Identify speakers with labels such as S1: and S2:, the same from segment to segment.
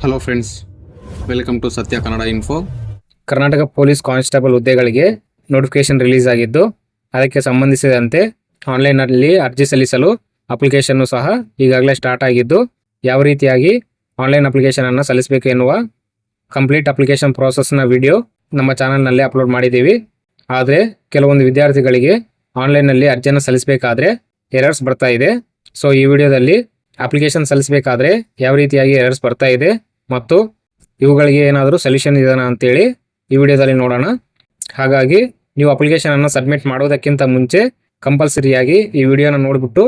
S1: Hello friends, welcome to ಸತ್ಯ Kannada info.
S2: Karnataka police constable ಹುದ್ದೆಗಳಿಗೆ notification release ಆಗಿದ್ದು, ಅದಕ್ಕೆ ಸಂಬಂಧಿಸಿದಂತೆ ಆನ್ಲೈನ್ನಲ್ಲಿ ಅರ್ಜಿ ಸಲ್ಲಿಸಲು ಅಪ್ಲಿಕೇಶನ್ನು ಸಹ ಈಗಾಗಲೇ ಸ್ಟಾರ್ಟ್ ಆಗಿದ್ದು, ಯಾವ ರೀತಿಯಾಗಿ ಆನ್ಲೈನ್ ಅಪ್ಲಿಕೇಶನನ್ನು ಸಲ್ಲಿಸಬೇಕು ಎನ್ನುವ ಕಂಪ್ಲೀಟ್ ಅಪ್ಲಿಕೇಶನ್ ಪ್ರೋಸೆಸ್ನ ವಿಡಿಯೋ ನಮ್ಮ ಚಾನಲ್ನಲ್ಲಿ ಅಪ್ಲೋಡ್ ಮಾಡಿದ್ದೀವಿ. ಆದರೆ ಕೆಲವೊಂದು ವಿದ್ಯಾರ್ಥಿಗಳಿಗೆ ಆನ್ಲೈನ್ನಲ್ಲಿ ಅರ್ಜಿಯನ್ನು ಸಲ್ಲಿಸಬೇಕಾದ್ರೆ ಎರರ್ಸ್ ಬರ್ತಾ ಇದೆ. ಸೊ ಈ ವಿಡಿಯೋದಲ್ಲಿ ಅಪ್ಲಿಕೇಶನ್ ಸಲ್ಲಿಸಬೇಕಾದ್ರೆ ಯಾವ ರೀತಿಯಾಗಿ ಎರರ್ಸ್ ಬರ್ತಾ ಇದೆ ಮತ್ತು ಇವುಗಳಿಗೆ ಏನಾದರೂ ಸೊಲ್ಯೂಷನ್ ಇದೆಯಾ ಅಂತೇಳಿ ಈ ವಿಡಿಯೋದಲ್ಲಿ ನೋಡೋಣ. ಹಾಗಾಗಿ ನೀವು ಅಪ್ಲಿಕೇಶನನ್ನು ಸಬ್ಮಿಟ್ ಮಾಡೋದಕ್ಕಿಂತ ಮುಂಚೆ ಕಂಪಲ್ಸರಿಯಾಗಿ ಈ ವಿಡಿಯೋನ ನೋಡಿಬಿಟ್ಟು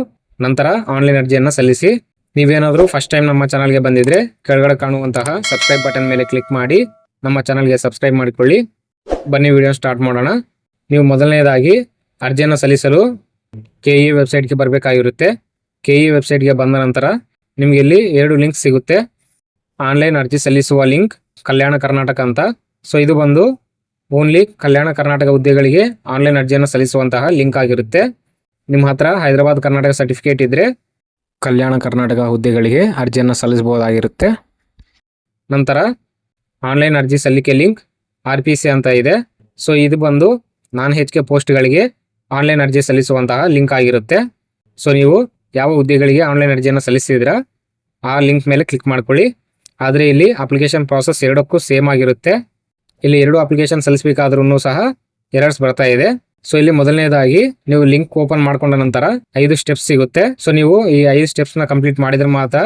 S2: ನಂತರ ಆನ್ಲೈನ್ ಅರ್ಜಿಯನ್ನು ಸಲ್ಲಿಸಿ. ನೀವೇನಾದರೂ ಫಸ್ಟ್ ಟೈಮ್ ನಮ್ಮ ಚಾನಲ್ಗೆ ಬಂದಿದ್ರೆ ಕೆಳಗಡೆ ಕಾಣುವಂತಹ ಸಬ್ಸ್ಕ್ರೈಬ್ ಬಟನ್ ಮೇಲೆ ಕ್ಲಿಕ್ ಮಾಡಿ ನಮ್ಮ ಚಾನಲ್ಗೆ ಸಬ್ಸ್ಕ್ರೈಬ್ ಮಾಡಿಕೊಳ್ಳಿ. ಬನ್ನಿ ವಿಡಿಯೋ ಸ್ಟಾರ್ಟ್ ಮಾಡೋಣ. ನೀವು ಮೊದಲನೇದಾಗಿ ಅರ್ಜಿಯನ್ನು ಸಲ್ಲಿಸಲು KE ವೆಬ್ಸೈಟ್ಗೆ ಬರಬೇಕಾಗಿರುತ್ತೆ. KE ವೆಬ್ಸೈಟ್ಗೆ ಬಂದ ನಂತರ ನಿಮಗೆ ಇಲ್ಲಿ 2 ಲಿಂಕ್ ಸಿಗುತ್ತೆ. ಆನ್ಲೈನ್ ಅರ್ಜಿ ಸಲ್ಲಿಸುವ ಲಿಂಕ್, ಕಲ್ಯಾಣ ಕರ್ನಾಟಕ ಅಂತ. ಸೊ ಇದು ಬಂದು ಓನ್ಲಿ ಕಲ್ಯಾಣ ಕರ್ನಾಟಕ ಹುದ್ದೆಗಳಿಗೆ ಆನ್ಲೈನ್ ಅರ್ಜಿಯನ್ನು ಸಲ್ಲಿಸುವಂತಹ ಲಿಂಕ್ ಆಗಿರುತ್ತೆ. ನಿಮ್ಮ ಹತ್ರ ಹೈದರಾಬಾದ್ ಕರ್ನಾಟಕ ಸರ್ಟಿಫಿಕೇಟ್ ಇದ್ದರೆ ಕಲ್ಯಾಣ ಕರ್ನಾಟಕ ಹುದ್ದೆಗಳಿಗೆ ಅರ್ಜಿಯನ್ನು ಸಲ್ಲಿಸಬಹುದಾಗಿರುತ್ತೆ. ನಂತರ ಆನ್ಲೈನ್ ಅರ್ಜಿ ಸಲ್ಲಿಕೆ ಲಿಂಕ್ RPC ಅಂತ ಇದೆ. ಸೊ ಇದು ಬಂದು non-HK ಪೋಸ್ಟ್ಗಳಿಗೆ ಆನ್ಲೈನ್ ಅರ್ಜಿ ಸಲ್ಲಿಸುವಂತಹ ಲಿಂಕ್ ಆಗಿರುತ್ತೆ. ಸೊ ನೀವು ಯಾವ ಹುದ್ದೆಗಳಿಗೆ ಆನ್ಲೈನ್ ಅರ್ಜಿಯನ್ನು ಸಲ್ಲಿಸಿದ್ರ ಆ ಲಿಂಕ್ ಮೇಲೆ ಕ್ಲಿಕ್ ಮಾಡ್ಕೊಳ್ಳಿ. ಆದರೆ ಇಲ್ಲಿ ಅಪ್ಲಿಕೇಶನ್ ಪ್ರಾಸೆಸ್ ಎರಡಕ್ಕೂ ಸೇಮ್ ಆಗಿರುತ್ತೆ. ಇಲ್ಲಿ 2 ಅಪ್ಲಿಕೇಶನ್ ಸಲ್ಲಿಸಬೇಕಾದ್ರೂ ಸಹ ಎರರ್ಸ್ ಬರ್ತಾ ಇದೆ. ಸೊ ಇಲ್ಲಿ ಮೊದಲನೇದಾಗಿ ನೀವು ಲಿಂಕ್ ಓಪನ್ ಮಾಡ್ಕೊಂಡ ನಂತರ 5 ಸ್ಟೆಪ್ಸ್ ಸಿಗುತ್ತೆ. ಸೊ ನೀವು ಈ 5 ಸ್ಟೆಪ್ಸ್ನ ಕಂಪ್ಲೀಟ್ ಮಾಡಿದ್ರೆ ಮಾತ್ರ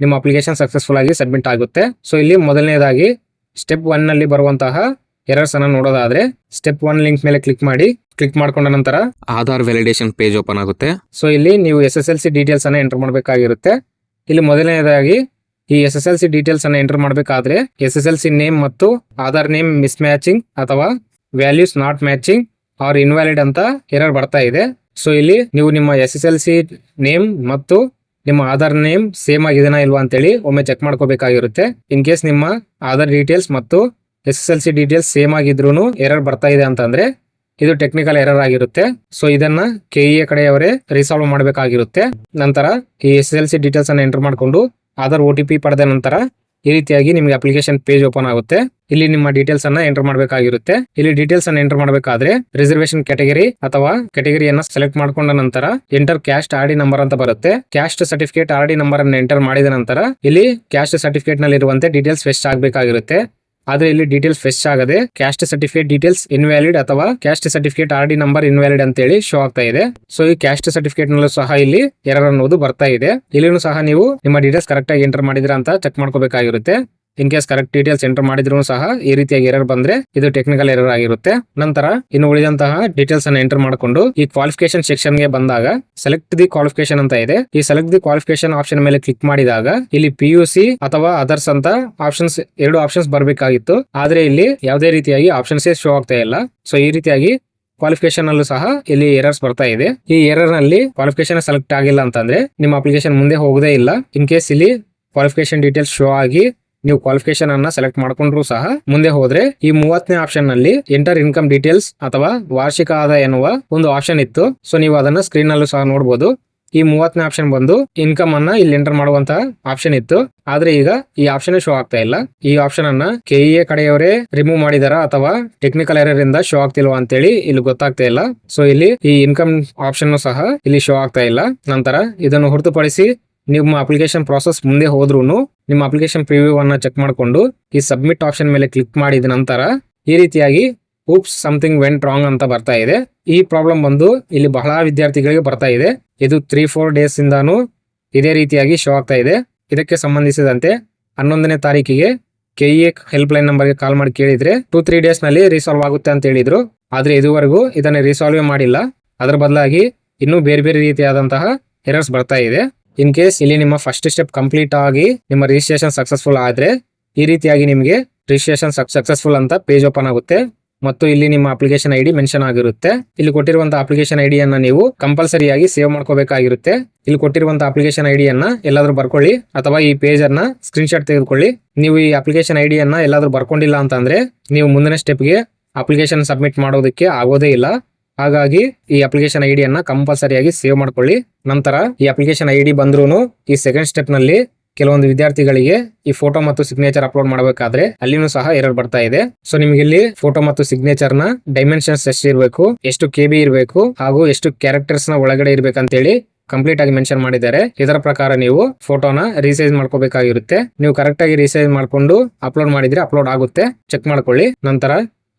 S2: ನಿಮ್ಮ ಅಪ್ಲಿಕೇಶನ್ ಸಕ್ಸಸ್ಫುಲ್ ಆಗಿ ಸಬ್ಮಿಟ್ ಆಗುತ್ತೆ. ಸೊ ಇಲ್ಲಿ ಮೊದಲನೇದಾಗಿ ಸ್ಟೆಪ್ 1 ನಲ್ಲಿ ಬರುವಂತಹ ಎರರ್ಸ್ ಅನ್ನು ನೋಡೋದಾದ್ರೆ ಸ್ಟೆಪ್ 1 ಲಿಂಕ್ ಮೇಲೆ ಕ್ಲಿಕ್ ಮಾಡಿ. ಕ್ಲಿಕ್ ಮಾಡ್ಕೊಂಡ ನಂತರ
S1: ಆಧಾರ್ ವ್ಯಾಲಿಡೇಷನ್ ಪೇಜ್ ಓಪನ್ ಆಗುತ್ತೆ.
S2: ಸೊ ಇಲ್ಲಿ ನೀವು SSLC ಡೀಟೇಲ್ಸ್ ಅನ್ನ ಎಂಟರ್ ಮಾಡಬೇಕಾಗಿರುತ್ತೆ. ಇಲ್ಲಿ ಮೊದಲನೇದಾಗಿ ಈ SSLC ಡೀಟೇಲ್ಸ್ ಅನ್ನ ಎಂಟರ್ ಮಾಡಬೇಕಾದ್ರೆ SSLC ನೇಮ್ ಮತ್ತು ಆಧಾರ್ ನೇಮ್ ಮಿಸ್ ಮ್ಯಾಚಿಂಗ್ ಅಥವಾ values not matching or invalid ಅಂತ ಎರರ್ ಬರ್ತಾ ಇದೆ. ಸೊ ಇಲ್ಲಿ ನೀವು ನಿಮ್ಮ SSLC ನೇಮ್ ಮತ್ತು ನಿಮ್ಮ ಆಧಾರ್ ನೇಮ್ ಸೇಮ್ ಆಗಿದೆನಾ ಇಲ್ವಾ ಅಂತೇಳಿ ಒಮ್ಮೆ ಚೆಕ್ ಮಾಡ್ಕೋಬೇಕಾಗಿರುತ್ತೆ. ಇನ್ ಕೇಸ್ ನಿಮ್ಮ ಆಧಾರ್ ಡೀಟೇಲ್ಸ್ ಮತ್ತು SSLC ಡೀಟೇಲ್ಸ್ ಸೇಮ್ ಆಗಿದ್ರು ಎರರ್ ಬರ್ತಾ ಇದೆ ಅಂತಂದ್ರೆ ಇದು ಟೆಕ್ನಿಕಲ್ ಎರರ್ ಆಗಿರುತ್ತೆ. ಸೊ ಇದನ್ನ KE ಕಡೆಯವರೇ ರಿಸಾಲ್ವ್ ಮಾಡಬೇಕಾಗಿರುತ್ತೆ. ನಂತರ ಈ SSLC ಡೀಟೇಲ್ಸ್ ಅನ್ನ ಎಂಟರ್ ಮಾಡಿಕೊಂಡು ಆಧಾರ್ OTP ಪಡೆದ ನಂತರ ಈ ರೀತಿಯಾಗಿ ನಿಮಗೆ ಅಪ್ಲಿಕೇಶನ್ ಪೇಜ್ ಓಪನ್ ಆಗುತ್ತೆ. ಇಲ್ಲಿ ನಿಮ್ಮ ಡೀಟೇಲ್ಸ್ ಅನ್ನ ಎಂಟರ್ ಮಾಡಬೇಕಾಗಿರುತ್ತೆ. ಇಲ್ಲಿ ಡೀಟೇಲ್ಸ್ ಅನ್ನ ಎಂಟರ್ ಮಾಡಬೇಕಾದ್ರೆ ರಿಸರ್ವೇಶನ್ ಕ್ಯಾಟಗರಿ ಅಥವಾ ಕ್ಯಾಟಗರಿಯನ್ನ ಸೆಲೆಕ್ಟ್ ಮಾಡ್ಕೊಂಡ ನಂತರ ಎಂಟರ್ ಕ್ಯಾಸ್ಟ್ RD ನಂಬರ್ ಅಂತ ಬರುತ್ತೆ. ಕ್ಯಾಸ್ಟ್ ಸರ್ಟಿಫಿಕೇಟ್ RD ನಂಬರ್ ಅನ್ನು ಎಂಟರ್ ಮಾಡಿದ ನಂತರ ಇಲ್ಲಿ ಕ್ಯಾಸ್ಟ್ ಸರ್ಟಿಫಿಕೇಟ್ ನಲ್ಲಿ ಇರುವಂತೆ ಡೀಟೇಲ್ಸ್ ಫೆಚ್ ಆಗಬೇಕಾಗಿರುತ್ತೆ. ಆದ್ರೆ ಇಲ್ಲಿ ಡೀಟೇಲ್ಸ್ ಫೆಚ್ ಆಗದೆ ಕ್ಯಾಸ್ಟ್ ಸರ್ಟಿಫಿಕೇಟ್ ಡೀಟೇಲ್ಸ್ ಇನ್ವ್ಯಾಲಿಡ್ ಅಥವಾ caste certificate RD number invalid ಅಂತ ಹೇಳಿ ಶೋ ಆಗ್ತಾ ಇದೆ. ಸೊ ಈ ಕ್ಯಾಸ್ಟ್ ಸರ್ಟಿಫಿಕೇಟ್ ನಲ್ಲೂ ಸಹ ಇಲ್ಲಿ ಎರರ್ ಅನ್ನೋದು ಬರ್ತಾ ಇದೆ. ಇಲ್ಲಿನೂ ಸಹ ನೀವು ನಿಮ್ಮ ಡೀಟೇಲ್ಸ್ ಕರೆಕ್ಟ್ ಆಗಿ ಎಂಟರ್ ಮಾಡಿದ್ರ ಅಂತ ಚೆಕ್ ಮಾಡ್ಕೋಬೇಕಾಗಿರುತ್ತೆ. In case correct details enter ಮಾಡಿದ್ರು ಸಹ ಈ ರೀತಿಯಾಗಿ ಎರರ್ ಬಂದ್ರೆ ಇದು ಟೆಕ್ನಿಕಲ್ ಎರರ್ ಆಗಿರುತ್ತೆ. ನಂತರ ಇನ್ನು ಉಳಿದಂತಹ ಡೀಟೇಲ್ಸ್ ಅನ್ನು ಎಂಟರ್ ಮಾಡಿಕೊಂಡು ಈ ಕ್ವಾಲಿಫಿಕೇಶನ್ ಸೆಕ್ಷನ್ ಗೆ ಬಂದಾಗ ಸೆಲೆಕ್ಟ್ ದಿ ಕ್ವಾಲಿಫಿಕೇಶನ್ ಅಂತ ಇದೆ. ಈ ಸೆಲೆಕ್ಟ್ ದಿ ಕ್ವಾಲಿಫಿಕೇಶನ್ ಆಪ್ಷನ್ ಮೇಲೆ ಕ್ಲಿಕ್ ಮಾಡಿದಾಗ ಇಲ್ಲಿ PUC ಅಥವಾ ಅದರ್ಸ್ ಅಂತ ಆಪ್ಷನ್ಸ್ 2 ಆಪ್ಷನ್ಸ್ ಬರಬೇಕಾಗಿತ್ತು. ಆದ್ರೆ ಇಲ್ಲಿ ಯಾವುದೇ ರೀತಿಯಾಗಿ ಆಪ್ಷನ್ಸ್ ಶೋ ಆಗ್ತಾ ಇಲ್ಲ. ಸೊ ಈ ರೀತಿಯಾಗಿ ಕ್ವಾಲಿಫಿಕೇಶನ್ ಅಲ್ಲೂ ಸಹ ಇಲ್ಲಿ ಎರರ್ಸ್ ಬರ್ತಾ ಇದೆ. ಈ ಎರರ್ ನಲ್ಲಿ ಕ್ವಾಲಿಫಿಕೇಶನ್ ಸೆಲೆಕ್ಟ್ ಆಗಿಲ್ಲ ಅಂತಂದ್ರೆ ನಿಮ್ಮ ಅಪ್ಲಿಕೇಶನ್ ಮುಂದೆ ಹೋಗೋದೇ ಇಲ್ಲ. ಇನ್ ಕೇಸ್ ಇಲ್ಲಿ ಕ್ವಾಲಿಫಿಕೇಶನ್ ಡೀಟೇಲ್ಸ್ ಶೋ ಆಗಿ ನೀವು ಕ್ವಾಲಿಫಿಕೇಶನ್ ಅನ್ನ ಸೆಲೆಕ್ಟ್ ಮಾಡ್ಕೊಂಡ್ರು ಸಹ ಮುಂದೆ ಹೋದ್ರೆ ಈ 30ನೇ ಆಪ್ಷನ್ ನಲ್ಲಿ ಎಂಟರ್ ಇನ್ಕಮ್ ಡೀಟೇಲ್ಸ್ ಅಥವಾ ವಾರ್ಷಿಕ ಆದಾಯ ಎನ್ನುವ ಒಂದು ಆಪ್ಷನ್ ಇತ್ತು. ಸೊ ನೀವು ಅದನ್ನ ಸ್ಕ್ರೀನ್ ನಲ್ಲೂ ಸಹ ನೋಡಬಹುದು. ಈ 30ನೇ ಆಪ್ಷನ್ ಬಂದು ಇನ್ಕಮ್ ಅನ್ನ ಇಲ್ಲಿ ಎಂಟರ್ ಮಾಡುವಂತಹ ಆಪ್ಷನ್ ಇತ್ತು. ಆದ್ರೆ ಈಗ ಈ ಆಪ್ಷನ್ ಶೋ ಆಗ್ತಾ ಇಲ್ಲ. ಈ ಆಪ್ಷನ್ ಅನ್ನ KE ಕಡೆಯವರೇ ರಿಮೂವ್ ಮಾಡಿದಾರ ಅಥವಾ ಟೆಕ್ನಿಕಲ್ ಎರರ್ ಇಂದ ಶೋ ಆಗ್ತಿಲ್ವಾ ಅಂತೇಳಿ ಇಲ್ಲಿ ಗೊತ್ತಾಗ್ತಾ ಇಲ್ಲ. ಸೊ ಇಲ್ಲಿ ಈ ಇನ್ಕಮ್ ಆಪ್ಷನ್ ಸಹ ಇಲ್ಲಿ ಶೋ ಆಗ್ತಾ ಇಲ್ಲ. ನಂತರ ಇದನ್ನು ಹೊರತುಪಡಿಸಿ ನಿಮ್ಮ ಅಪ್ಲಿಕೇಶನ್ ಪ್ರಾಸೆಸ್ ಮುಂದೆ ಹೋದ್ರೂ ನಿಮ್ಮ ಅಪ್ಲಿಕೇಶನ್ ಪ್ರಿವ್ಯೂ ಅನ್ನ ಚೆಕ್ ಮಾಡಿಕೊಂಡು ಈ ಸಬ್ಮಿಟ್ ಆಪ್ಷನ್ ಮೇಲೆ ಕ್ಲಿಕ್ ಮಾಡಿದ ನಂತರ ಈ ರೀತಿಯಾಗಿ oops ಸಮಥಿಂಗ್ ವೆಂಟ್ ರಾಂಗ್ ಅಂತ ಬರ್ತಾ ಇದೆ. ಈ ಪ್ರಾಬ್ಲಮ್ ಬಂದು ಇಲ್ಲಿ ಬಹಳ ವಿದ್ಯಾರ್ಥಿಗಳಿಗೆ ಬರ್ತಾ ಇದೆ. ಇದು 3-4 ಡೇಸ್ ಇಂದಾನು ಇದೇ ರೀತಿಯಾಗಿ ಶೋ ಆಗ್ತಾ ಇದೆ. ಇದಕ್ಕೆ ಸಂಬಂಧಿಸಿದಂತೆ 11ನೇ ತಾರೀಕಿಗೆ KE ಹೆಲ್ಪ್ ಲೈನ್ ನಂಬರ್ಗೆ ಕಾಲ್ ಮಾಡಿ ಕೇಳಿದ್ರೆ 2-3 ಡೇಸ್ ನಲ್ಲಿ ರಿಸಾಲ್ವ್ ಆಗುತ್ತೆ ಅಂತ ಹೇಳಿದ್ರು. ಆದ್ರೆ ಇದುವರೆಗೂ ಇದನ್ನ ರಿಸಾಲ್ವ್ ಮಾಡಿಲ್ಲ. ಅದರ ಬದಲಾಗಿ ಇನ್ನೂ ಬೇರೆ ಬೇರೆ ರೀತಿಯಾದಂತಹ ಎರರ್ಸ್ ಬರ್ತಾ ಇದೆ. ಇನ್ ಕೇಸ್ ಇಲ್ಲಿ ನಿಮ್ಮ ಫಸ್ಟ್ ಸ್ಟೆಪ್ ಕಂಪ್ಲೀಟ್ ಆಗಿ ನಿಮ್ಮ ರಿಜಿಸ್ಟ್ರೇಷನ್ ಸಕ್ಸಸ್ಫುಲ್ ಆದ್ರೆ ಈ ರೀತಿಯಾಗಿ ನಿಮಗೆ ರಿಜಿಸ್ಟ್ರೇಷನ್ ಸಕ್ಸಸ್ಫುಲ್ ಅಂತ ಪೇಜ್ ಓಪನ್ ಆಗುತ್ತೆ ಮತ್ತು ಇಲ್ಲಿ ನಿಮ್ಮ ಅಪ್ಲಿಕೇಶನ್ ID ಮೆನ್ಷನ್ ಆಗಿರುತ್ತೆ. ಇಲ್ಲಿ ಕೊಟ್ಟಿರುವಂತಹ ಅಪ್ಲಿಕೇಶನ್ ID ಅನ್ನ ನೀವು ಕಂಪಲ್ಸರಿಯಾಗಿ ಸೇವ್ ಮಾಡ್ಕೋಬೇಕಾಗಿರುತ್ತೆ. ಇಲ್ಲಿ ಕೊಟ್ಟಿರುವಂತಹ ಅಪ್ಲಿಕೇಶನ್ ID ಅನ್ನ ಎಲ್ಲಾದ್ರೂ ಬರ್ಕೊಳ್ಳಿ ಅಥವಾ ಈ ಪೇಜ್ ಅನ್ನ ಸ್ಕ್ರೀನ್ ಶಾಟ್ ತೆಗೆದುಕೊಳ್ಳಿ. ನೀವು ಈ ಅಪ್ಲಿಕೇಶನ್ ID ಅನ್ನ ಎಲ್ಲಾದ್ರೂ ಬರ್ಕೊಂಡಿಲ್ಲ ಅಂತಂದ್ರೆ ನೀವು ಮುಂದಿನ ಸ್ಟೆಪ್ಗೆ ಅಪ್ಲಿಕೇಶನ್ ಸಬ್ಮಿಟ್ ಮಾಡೋದಕ್ಕೆ ಆಗೋದೇ ಇಲ್ಲ. ಹಾಗಾಗಿ ಈ ಅಪ್ಲಿಕೇಶನ್ ಐಡಿಯನ್ನ ಕಂಪಲ್ಸರಿಯಾಗಿ ಸೇವ್ ಮಾಡ್ಕೊಳ್ಳಿ. ನಂತರ ಈ ಅಪ್ಲಿಕೇಶನ್ ಐಡಿ ಬಂದ್ರೂ ಈ ಸೆಕೆಂಡ್ ಸ್ಟೆಪ್ ನಲ್ಲಿ ಕೆಲವೊಂದು ವಿದ್ಯಾರ್ಥಿಗಳಿಗೆ ಈ ಫೋಟೋ ಮತ್ತು ಸಿಗ್ನೇಚರ್ ಅಪ್ಲೋಡ್ ಮಾಡಬೇಕಾದ್ರೆ ಅಲ್ಲಿನೂ ಸಹ ಎರರ್ ಬರ್ತಾ ಇದೆ. ಸೊ ನಿಮ್ಗೆ ಇಲ್ಲಿ ಫೋಟೋ ಮತ್ತು ಸಿಗ್ನೇಚರ್ ನ ಡೈಮೆನ್ಷನ್ಸ್ ಎಷ್ಟು ಇರಬೇಕು, ಎಷ್ಟು KB ಇರಬೇಕು ಹಾಗೂ ಎಷ್ಟು ಕ್ಯಾರೆಕ್ಟರ್ಸ್ ನ ಒಳಗಡೆ ಇರ್ಬೇಕಂತೇಳಿ ಕಂಪ್ಲೀಟ್ ಆಗಿ ಮೆನ್ಷನ್ ಮಾಡಿದ್ದಾರೆ. ಇದರ ಪ್ರಕಾರ ನೀವು ಫೋಟೋನ ರೀಸೈಸ್ ಮಾಡ್ಕೋಬೇಕಾಗಿರುತ್ತೆ. ನೀವು ಕರೆಕ್ಟ್ ಆಗಿ ರೀಸೈಸ್ ಮಾಡ್ಕೊಂಡು ಅಪ್ಲೋಡ್ ಮಾಡಿದ್ರೆ ಅಪ್ಲೋಡ್ ಆಗುತ್ತೆ, ಚೆಕ್ ಮಾಡ್ಕೊಳ್ಳಿ. ನಂತರ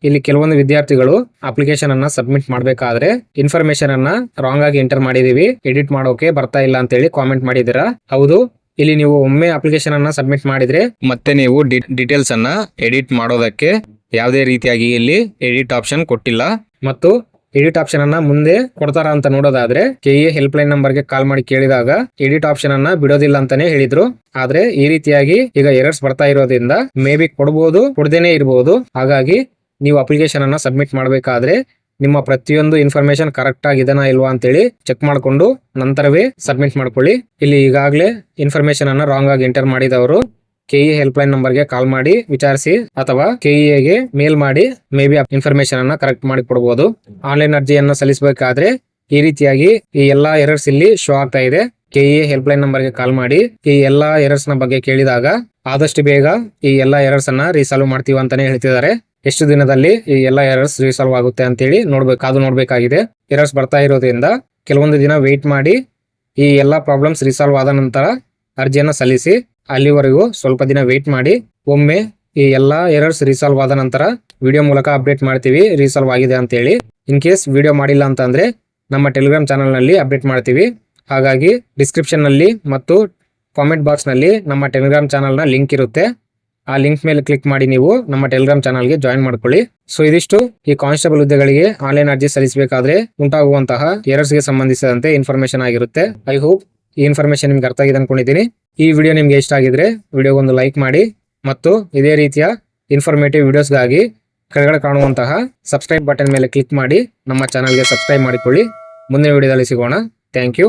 S2: ಇಲ್ಲಿ ಕೆಲವೊಂದು ವಿದ್ಯಾರ್ಥಿಗಳು ಅಪ್ಲಿಕೇಶನ್ ಅನ್ನ ಸಬ್ಮಿಟ್ ಮಾಡಬೇಕಾದ್ರೆ ಇನ್ಫಾರ್ಮೇಶನ್ ಅನ್ನ ರಾಂಗ್ ಆಗಿ ಎಂಟರ್ ಮಾಡಿದೀವಿ, ಎಡಿಟ್ ಮಾಡೋಕೆ ಬರ್ತಾ ಇಲ್ಲ ಅಂತ ಹೇಳಿ ಕಾಮೆಂಟ್ ಮಾಡಿದ್ದೀರಾ. ಹೌದು, ಇಲ್ಲಿ ನೀವು ಒಮ್ಮೆ ಅಪ್ಲಿಕೇಶನ್ ಅನ್ನ ಸಬ್ಮಿಟ್ ಮಾಡಿದ್ರೆ
S1: ಮತ್ತೆ ನೀವು ಡೀಟೇಲ್ಸ್ ಅನ್ನ ಎಡಿಟ್ ಮಾಡೋದಕ್ಕೆ ಯಾವುದೇ ರೀತಿಯಾಗಿ ಇಲ್ಲಿ ಎಡಿಟ್ ಆಪ್ಷನ್ ಕೊಟ್ಟಿಲ್ಲ.
S2: ಮತ್ತು ಎಡಿಟ್ ಆಪ್ಷನ್ ಅನ್ನ ಮುಂದೆ ಕೊಡ್ತಾರ ಅಂತ ನೋಡೋದಾದ್ರೆ KE ಹೆಲ್ಪ್ ಲೈನ್ ನಂಬರ್ಗೆ ಕಾಲ್ ಮಾಡಿ ಕೇಳಿದಾಗ ಎಡಿಟ್ ಆಪ್ಷನ್ ಅನ್ನ ಬಿಡೋದಿಲ್ಲ ಅಂತಾನೆ ಹೇಳಿದ್ರು. ಆದ್ರೆ ಈ ರೀತಿಯಾಗಿ ಈಗ ಎರರ್ಸ್ ಬರ್ತಾ ಇರೋದ್ರಿಂದ ಮೇ ಬಿ ಕೊಡಬಹುದು, ಕೊಡದೇನೆ ಇರಬಹುದು. ಹಾಗಾಗಿ ನೀವು ಅಪ್ಲಿಕೇಶನ್ ಅನ್ನ ಸಬ್ಮಿಟ್ ಮಾಡಬೇಕಾದ್ರೆ ನಿಮ್ಮ ಪ್ರತಿಯೊಂದು ಇನ್ಫಾರ್ಮೇಶನ್ ಕರೆಕ್ಟ್ ಆಗಿದೆನಾ ಇಲ್ವಾ ಅಂತೇಳಿ ಚೆಕ್ ಮಾಡ್ಕೊಂಡು ನಂತರವೇ ಸಬ್ಮಿಟ್ ಮಾಡ್ಕೊಳ್ಳಿ. ಇಲ್ಲಿ ಈಗಾಗಲೇ ಇನ್ಫಾರ್ಮೇಶನ್ ಅನ್ನ ರಾಂಗ್ ಆಗಿ ಎಂಟರ್ ಮಾಡಿದವರು KE ಹೆಲ್ಪ್ ಲೈನ್ ನಂಬರ್ಗೆ ಕಾಲ್ ಮಾಡಿ ವಿಚಾರಿಸಿ ಅಥವಾ KEಗೆ ಮೇಲ್ ಮಾಡಿ ಮೇ ಬಿ ಇನ್ಫಾರ್ಮೇಶನ್ ಅನ್ನ ಕರೆಕ್ಟ್ ಮಾಡಿ ಕೊಡಬಹುದು. ಆನ್ಲೈನ್ ಅರ್ಜಿಯನ್ನ ಸಲ್ಲಿಸಬೇಕಾದ್ರೆ ಈ ರೀತಿಯಾಗಿ ಈ ಎಲ್ಲಾ ಎರರ್ಸ್ ಇಲ್ಲಿ ಶೋ ಆಗ್ತಾ ಇದೆ. KE ಹೆಲ್ಪ್ ಲೈನ್ ನಂಬರ್ಗೆ ಕಾಲ್ ಮಾಡಿ ಈ ಎಲ್ಲಾ ಎರರ್ಸ್ ನ ಬಗ್ಗೆ ಕೇಳಿದಾಗ ಆದಷ್ಟು ಬೇಗ ಈ ಎಲ್ಲಾ ಎರರ್ಸ್ ಅನ್ನ ರೀಸಾಲ್ವ್ ಮಾಡ್ತೀವಿ ಅಂತಾನೆ ಹೇಳ್ತಿದ್ದಾರೆ. ಎಷ್ಟು ದಿನದಲ್ಲಿ ಈ ಎಲ್ಲಾ ಎರರ್ಸ್ ರೀಸಾಲ್ವ್ ಆಗುತ್ತೆ ಅಂತೇಳಿ ನೋಡ್ಬೇಕಾಗಿದೆ. ಎರರ್ಸ್ ಬರ್ತಾ ಇರೋದ್ರಿಂದ ಕೆಲವೊಂದು ದಿನ ವೇಟ್ ಮಾಡಿ ಈ ಎಲ್ಲಾ ಪ್ರಾಬ್ಲಮ್ಸ್ ರೀಸಾಲ್ವ್ ಆದ ನಂತರ ಅರ್ಜಿಯನ್ನ ಸಲ್ಲಿಸಿ. ಅಲ್ಲಿವರೆಗೂ ಸ್ವಲ್ಪ ದಿನ ವೇಟ್ ಮಾಡಿ. ಒಮ್ಮೆ ಈ ಎಲ್ಲಾ ಎರರ್ಸ್ ರೀಸಾಲ್ವ್ ಆದ ನಂತರ ವಿಡಿಯೋ ಮೂಲಕ ಅಪ್ಡೇಟ್ ಮಾಡ್ತೀವಿ ರೀಸಾಲ್ವ್ ಆಗಿದೆ ಅಂತ ಹೇಳಿ. ಇನ್ ಕೇಸ್ ವಿಡಿಯೋ ಮಾಡಿಲ್ಲ ಅಂತ ಅಂದ್ರೆ ನಮ್ಮ ಟೆಲಿಗ್ರಾಮ್ ಚಾನಲ್ ನಲ್ಲಿ ಅಪ್ಡೇಟ್ ಮಾಡ್ತೀವಿ. ಹಾಗಾಗಿ ಡಿಸ್ಕ್ರಿಪ್ಷನ್ ನಲ್ಲಿ ಮತ್ತು ಕಾಮೆಂಟ್ ಬಾಕ್ಸ್ ನಲ್ಲಿ ನಮ್ಮ ಟೆಲಿಗ್ರಾಮ್ ಚಾನಲ್ ನ ಲಿಂಕ್ ಇರುತ್ತೆ. ಆ ಲಿಂಕ್ ಮೇಲೆ ಕ್ಲಿಕ್ ಮಾಡಿ ನೀವು ನಮ್ಮ ಟೆಲಿಗ್ರಾಮ್ ಚಾನಲ್ಗೆ ಜಾಯಿನ್ ಮಾಡ್ಕೊಳ್ಳಿ. ಸೊ ಇದಿಷ್ಟು ಈ ಕಾನ್ಸ್ಟೇಬಲ್ ಹುದ್ದೆಗಳಿಗೆ ಆನ್ಲೈನ್ ಅರ್ಜಿ ಸಲ್ಲಿಸಬೇಕಾದ್ರೆ ಉಂಟಾಗುವಂತಹ ಎರರ್ಸ್ಗೆ ಸಂಬಂಧಿಸಿದಂತೆ ಇನ್ಫಾರ್ಮೇಶನ್ ಆಗಿರುತ್ತೆ. ಐ ಹೋಪ್ ಈ ಇನ್ಫಾರ್ಮೇಶನ್ ನಿಮ್ಗೆ ಅರ್ಥ ಆಗಿದೆ ಅನ್ಕೊಂಡಿದ್ದೀನಿ. ಈ ವಿಡಿಯೋ ನಿಮ್ಗೆ ಇಷ್ಟ ಆಗಿದ್ರೆ ವಿಡಿಯೋಗೊಂದು ಲೈಕ್ ಮಾಡಿ ಮತ್ತು ಇದೇ ರೀತಿಯ ಇನ್ಫಾರ್ಮೇಟಿವ್ ವಿಡಿಯೋಸ್ಗಾಗಿ ಕೆಳಗಡೆ ಕಾಣುವಂತಹ ಸಬ್ಸ್ಕ್ರೈಬ್ ಬಟನ್ ಮೇಲೆ ಕ್ಲಿಕ್ ಮಾಡಿ ನಮ್ಮ ಚಾನಲ್ಗೆ ಸಬ್ಸ್ಕ್ರೈಬ್ ಮಾಡಿಕೊಳ್ಳಿ. ಮುಂದಿನ ವಿಡಿಯೋದಲ್ಲಿ ಸಿಗೋಣ. Thank you.